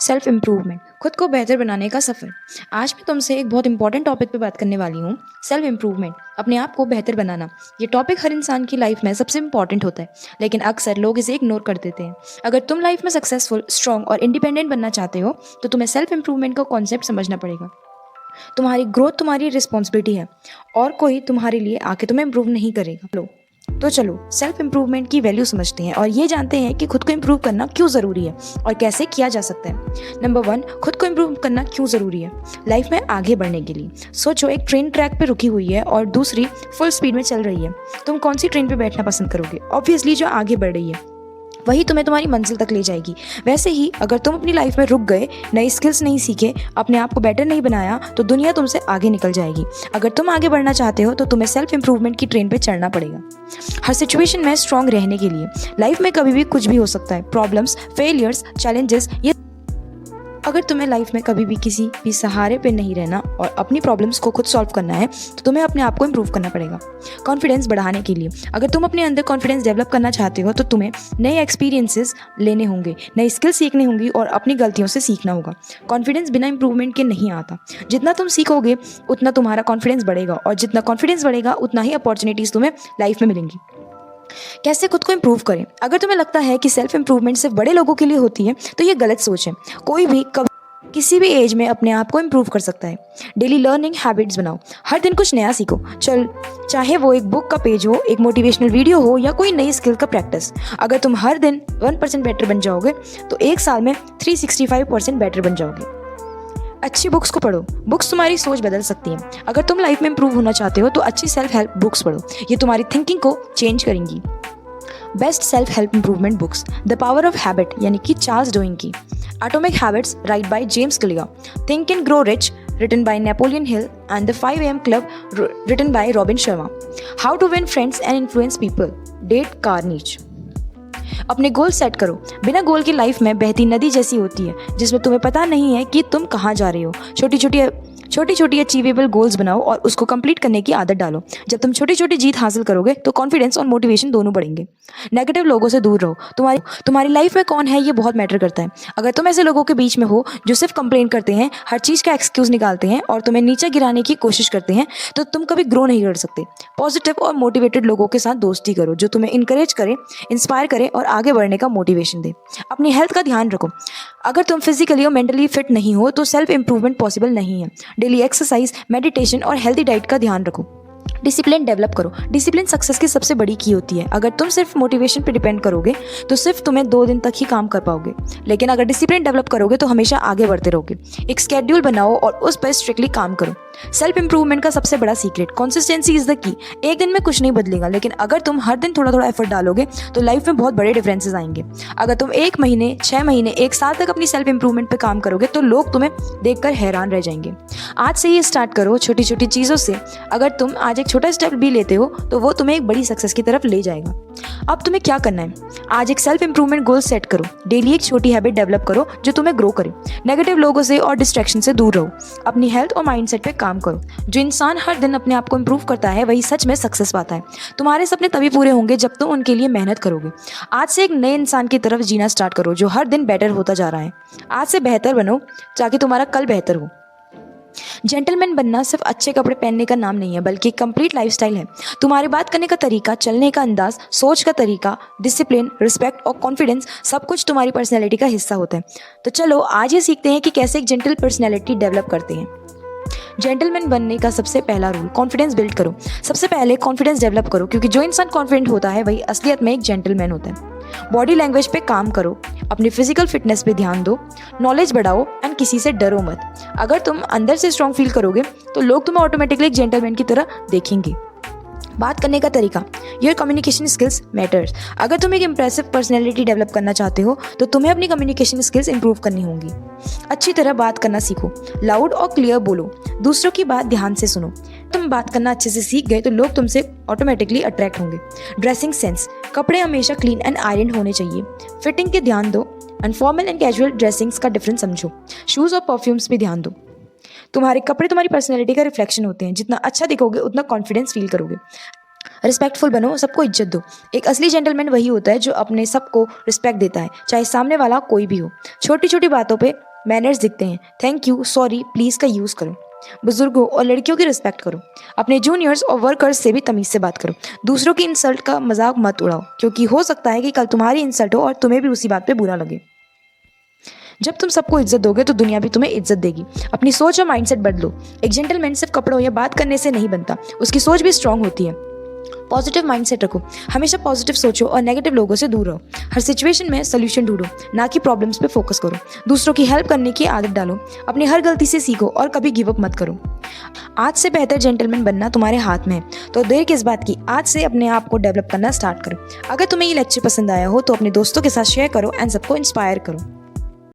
Self improvement, खुद को बेहतर बनाने का सफ़र। आज मैं तुमसे एक बहुत इंपॉर्टेंट टॉपिक पे बात करने वाली हूँ। सेल्फ इम्प्रूवमेंट, अपने आप को बेहतर बनाना। ये टॉपिक हर इंसान की लाइफ में सबसे इंपॉर्टेंट होता है, लेकिन अक्सर लोग इसे इग्नोर कर देते हैं। अगर तुम लाइफ में सक्सेसफुल, स्ट्रॉन्ग और इंडिपेंडेंट बनना चाहते हो तो तुम्हें सेल्फ इम्प्रूवमेंट का कॉन्सेप्ट समझना पड़ेगा। तुम्हारी ग्रोथ तुम्हारी रिस्पॉन्सिबिलिटी है और कोई तुम्हारे लिए आके तुम्हें इम्प्रूव नहीं करेगा। तो चलो सेल्फ इम्प्रूवमेंट की वैल्यू समझते हैं और ये जानते हैं कि खुद को इम्प्रूव करना क्यों ज़रूरी है और कैसे किया जा सकता है। नंबर 1, खुद को इम्प्रूव करना क्यों ज़रूरी है। लाइफ में आगे बढ़ने के लिए सोचो, एक ट्रेन ट्रैक पे रुकी हुई है और दूसरी फुल स्पीड में चल रही है। तुम कौन सी ट्रेन पे बैठना पसंद करोगे? ऑब्वियसली जो आगे बढ़ रही है, वही तुम्हें तुम्हारी मंजिल तक ले जाएगी। वैसे ही अगर तुम अपनी लाइफ में रुक गए, नई स्किल्स नहीं सीखे, अपने आप को बेटर नहीं बनाया, तो दुनिया तुमसे आगे निकल जाएगी। अगर तुम आगे बढ़ना चाहते हो तो तुम्हें सेल्फ इम्प्रूवमेंट की ट्रेन पे चढ़ना पड़ेगा। हर सिचुएशन में स्ट्रांग रहने के लिए, लाइफ में कभी भी कुछ भी हो सकता है, प्रॉब्लम्स, फेलियर्स, चैलेंजेस, ये अगर तुम्हें लाइफ में कभी भी किसी भी सहारे पे नहीं रहना और अपनी प्रॉब्लम्स को खुद सॉल्व करना है तो तुम्हें अपने आप को इम्प्रूव करना पड़ेगा। कॉन्फिडेंस बढ़ाने के लिए, अगर तुम अपने अंदर कॉन्फिडेंस डेवलप करना चाहते हो तो तुम्हें नए एक्सपीरियंसेस लेने होंगे, नई स्किल सीखनी होंगी और अपनी गलतियों से सीखना होगा। कॉन्फिडेंस बिना इम्प्रूवमेंट के नहीं आता। जितना तुम सीखोगे उतना तुम्हारा कॉन्फिडेंस बढ़ेगा और जितना कॉन्फिडेंस बढ़ेगा उतना ही अपॉर्चुनिटीज़ तुम्हें लाइफ में मिलेंगी। कैसे खुद को इम्प्रूव करें? अगर तुम्हें लगता है कि सेल्फ इम्प्रूवमेंट सिर्फ बड़े लोगों के लिए होती है तो ये गलत सोच है। कोई भी कभी किसी भी एज में अपने आप को इम्प्रूव कर सकता है। डेली लर्निंग हैबिट्स बनाओ, हर दिन कुछ नया सीखो। चाहे वो एक बुक का पेज हो, एक मोटिवेशनल वीडियो हो या कोई नई स्किल का प्रैक्टिस। अगर तुम हर दिन 1% बेटर बन जाओगे तो एक साल में 365% बेटर बन जाओगे। अच्छी बुक्स को पढ़ो, बुक्स तुम्हारी सोच बदल सकती हैं। अगर तुम लाइफ में इंप्रूव होना चाहते हो तो अच्छी सेल्फ हेल्प बुक्स पढ़ो, ये तुम्हारी थिंकिंग को चेंज करेंगी। Best self help improvement books, the power of habit यानी कि चार्ल्स डुइंग की, atomic habits right by James clear, think and grow rich written by Napoleon Hill and the 5 AM Club written by Robin Sharma, How to Win Friends and Influence People, Dale Carnegie। अपने goal set करो। बिना गोल की life में बहती नदी जैसी होती है जिसमें तुम्हें पता नहीं है कि तुम कहाँ जा रहे हो। छोटी छोटी अचीवेबल गोल्स बनाओ और उसको कंप्लीट करने की आदत डालो। जब तुम छोटी छोटी जीत हासिल करोगे तो कॉन्फिडेंस और मोटिवेशन दोनों बढ़ेंगे। नेगेटिव लोगों से दूर रहो। तुम्हारी लाइफ में कौन है ये बहुत मैटर करता है। अगर तुम ऐसे लोगों के बीच में हो जो सिर्फ कंप्लेन करते हैं, हर चीज़ का एक्सक्यूज निकालते हैं और तुम्हें नीचे गिराने की कोशिश करते हैं, तो तुम कभी ग्रो नहीं कर सकते। पॉजिटिव और मोटिवेटेड लोगों के साथ दोस्ती करो जो तुम्हें इंकरेज करे, इंस्पायर करे और आगे बढ़ने का मोटिवेशन दे। अपनी हेल्थ का ध्यान रखो। अगर तुम फिजिकली और मेंटली फिट नहीं हो तो सेल्फ इंप्रूवमेंट पॉसिबल नहीं है। डेली एक्सरसाइज, मेडिटेशन और हेल्दी डाइट का ध्यान रखो। डिसिप्लिन डेवलप करो। डिसिप्लिन सक्सेस की सबसे बड़ी की होती है। अगर तुम सिर्फ मोटिवेशन पे डिपेंड करोगे तो सिर्फ तुम्हें 2 दिन तक ही काम कर पाओगे, लेकिन अगर डिसिप्लिन डेवलप करोगे तो हमेशा आगे बढ़ते रहोगे। एक स्केड्यूल बनाओ और उस पर स्ट्रिक्टली काम करो। सेल्फ इंप्रूवमेंट का सबसे बड़ा secret, consistency is the key. एक दिन में कुछ नहीं बदलेगा, लेकिन अगर तुम हर दिन थोड़ा थोड़ा एफर्ट डालोगे तो लाइफ में बहुत बड़े डिफरेंसेस आएंगे। अगर तुम 1 महीने, 6 महीने, 1 साल तक अपनी सेल्फ इंप्रूवमेंट पे काम करोगे तो लोग तुम्हें देखकर हैरान रह जाएंगे। आज से ही स्टार्ट करो छोटी छोटी चीज़ों से। अगर तुम आज एक छोटा स्टेप भी लेते हो तो वो तुम्हें एक बड़ी सक्सेस की तरफ ले जाएगा। अब तुम्हें क्या करना है? आज एक सेल्फ इंप्रूवमेंट गोल सेट करो। डेली एक छोटी हैबिट डेवलप करो जो तुम्हें ग्रो करे। नेगेटिव लोगों से और डिस्ट्रैक्शन से दूर रहो। अपनी हेल्थ और माइंडसेट पे काम करो। जो इंसान हर दिन अपने आप को इंप्रूव करता है वही सच में सक्सेस पाता है। तुम्हारे सपने तभी पूरे होंगे जब तुम उनके लिए मेहनत करोगे। आज से एक नए इंसान की तरफ जीना स्टार्ट करो जो हर दिन बेटर होता जा रहा है। आज से बेहतर बनो ताकि तुम्हारा कल बेहतर हो। जेंटलमैन बनना सिर्फ अच्छे कपड़े पहनने का नाम नहीं है, बल्कि कंप्लीट लाइफस्टाइल है। तुम्हारी बात करने का तरीका, चलने का अंदाज, सोच का तरीका, डिसिप्लिन, रिस्पेक्ट और कॉन्फिडेंस सब कुछ तुम्हारी पर्सनैलिटी का हिस्सा होता है। तो चलो आज ये सीखते हैं कि कैसे एक जेंटल पर्सनैलिटी डेवलप करते हैं। जेंटलमैन बनने का सबसे पहला रूल, कॉन्फिडेंस बिल्ड करो। सबसे पहले कॉन्फिडेंस डेवलप करो, क्योंकि जो इंसान कॉन्फिडेंट होता है वही असलियत में एक जेंटलमैन होता है। बॉडी लैंग्वेज पे काम करो, अपनी फिजिकल फिटनेस पे ध्यान दो, नॉलेज बढ़ाओ एंड किसी से डरो मत। अगर तुम अंदर से स्ट्रांग फील करोगे तो लोग तुम्हें ऑटोमेटिकली एक जेंटलमैन की तरह देखेंगे। बात करने का तरीका, योर कम्युनिकेशन स्किल्स मैटर्स। अगर तुम एक इंप्रेसिव पर्सनैलिटी डेवलप करना चाहते हो तो तुम्हें अपनी कम्युनिकेशन स्किल्स इंप्रूव करनी होंगी। अच्छी तरह बात करना सीखो, लाउड और क्लियर बोलो, दूसरों की बात ध्यान से सुनो। तुम बात करना अच्छे से सीख गए तो लोग तुमसे ऑटोमेटिकली अट्रैक्ट होंगे। ड्रेसिंग सेंस, कपड़े हमेशा क्लीन एंड आयरन होने चाहिए। फिटिंग के ध्यान दो and formal and casual dressings का डिफरेंस समझो। शूज़ और परफ्यूम्स पे ध्यान दो। तुम्हारे कपड़े तुम्हारी पर्सनैलिटी का रिफ्लेक्शन होते हैं। जितना अच्छा दिखोगे उतना कॉन्फिडेंस फील करोगे। रिस्पेक्टफुल बनो, सबको इज्जत दो। एक असली जेंटलमैन वही होता है जो अपने सबको रिस्पेक्ट देता है, चाहे सामने वाला कोई भी हो। छोटी छोटी बातों पे मैनर्स दिखते हैं। थैंक यू, सॉरी, प्लीज़ का यूज़ करो। बुजुर्गों और लड़कियों की रिस्पेक्ट करो। अपने जूनियर्स और वर्कर्स से भी तमीज़ से बात करो। दूसरों की इंसल्ट का मजाक मत उड़ाओ, क्योंकि हो सकता है कि कल तुम्हारी इंसल्ट हो और तुम्हें भी उसी बात पे बुरा लगे। जब तुम सबको इज्जत दोगे तो दुनिया भी तुम्हें इज्जत देगी। अपनी सोच और माइंडसेट बदलो। एक जेंटलमैन सिर्फ कपड़ों या बात करने से नहीं बनता, उसकी सोच भी स्ट्रांग होती है। पॉजिटिव माइंडसेट रखो, हमेशा पॉजिटिव सोचो और नेगेटिव लोगों से दूर रहो। हर सिचुएशन में सोल्यूशन ढूंढो, ना कि प्रॉब्लम्स पे फोकस करो। दूसरों की हेल्प करने की आदत डालो। अपनी हर गलती से सीखो और कभी गिव अप मत करो। आज से बेहतर जेंटलमैन बनना तुम्हारे हाथ में है, तो देर किस बात की, आज से अपने आप को डेवलप करना स्टार्ट करो। अगर तुम्हें ये लेक्चर पसंद आया हो तो अपने दोस्तों के साथ शेयर करो एंड सबको इंस्पायर करो।